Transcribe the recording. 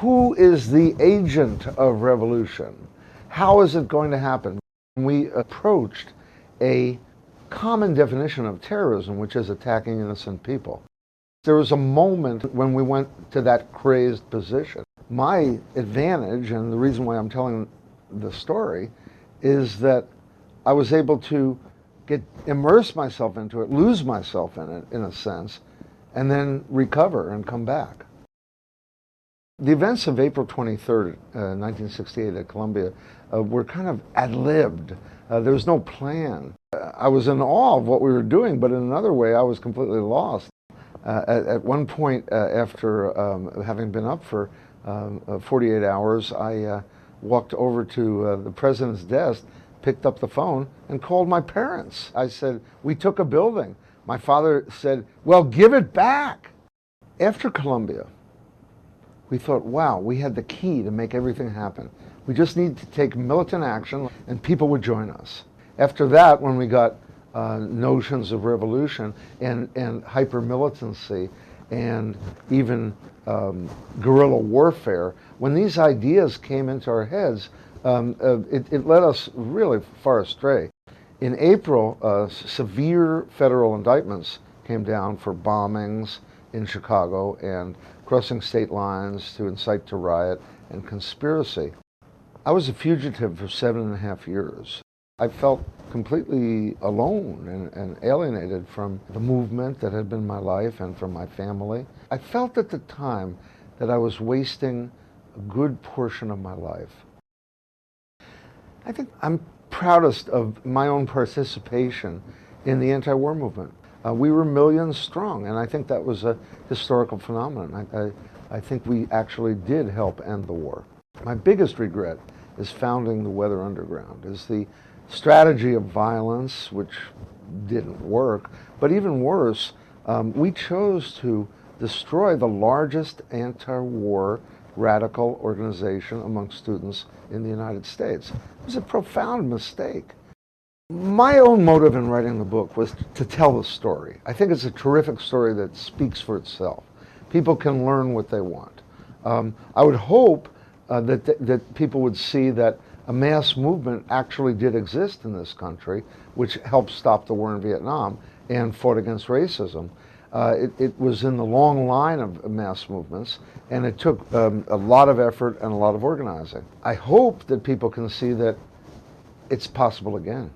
Who is the agent of revolution? How is it going to happen? We approached a common definition of terrorism, which is attacking innocent people. There was a moment when we went to that crazed position. My advantage, and the reason why I'm telling the story, is that I was able to immerse myself into it, lose myself in it, in a sense, and then recover and come back. The events of April 23rd, 1968 at Columbia were kind of ad-libbed. There was no plan. I was in awe of what we were doing, but in another way, I was completely lost. At one point, after having been up for 48 hours, I walked over to the president's desk, picked up the phone, and called my parents. I said, "We took a building." My father said, "Well, give it back." After Columbia, we thought, wow, we had the key to make everything happen. We just need to take militant action and people would join us. After that, when we got notions of revolution and hyper-militancy and even guerrilla warfare, when these ideas came into our heads, it led us really far astray. In April, severe federal indictments came down for bombings in Chicago and crossing state lines to incite to riot and conspiracy. I was a fugitive for 7.5 years. I felt completely alone and alienated from the movement that had been my life and from my family. I felt at the time that I was wasting a good portion of my life. I think I'm proudest of my own participation in the anti-war movement. We were millions strong, and I think that was a historical phenomenon. I think we actually did help end the war. My biggest regret is founding the Weather Underground, is the strategy of violence, which didn't work, but even worse, we chose to destroy the largest anti-war radical organization among students in the United States. It was a profound mistake. My own motive in writing the book was to tell the story. I think it's a terrific story that speaks for itself. People can learn what they want. I would hope that people would see that a mass movement actually did exist in this country, which helped stop the war in Vietnam and fought against racism. It was in the long line of mass movements, and it took a lot of effort and a lot of organizing. I hope that people can see that it's possible again.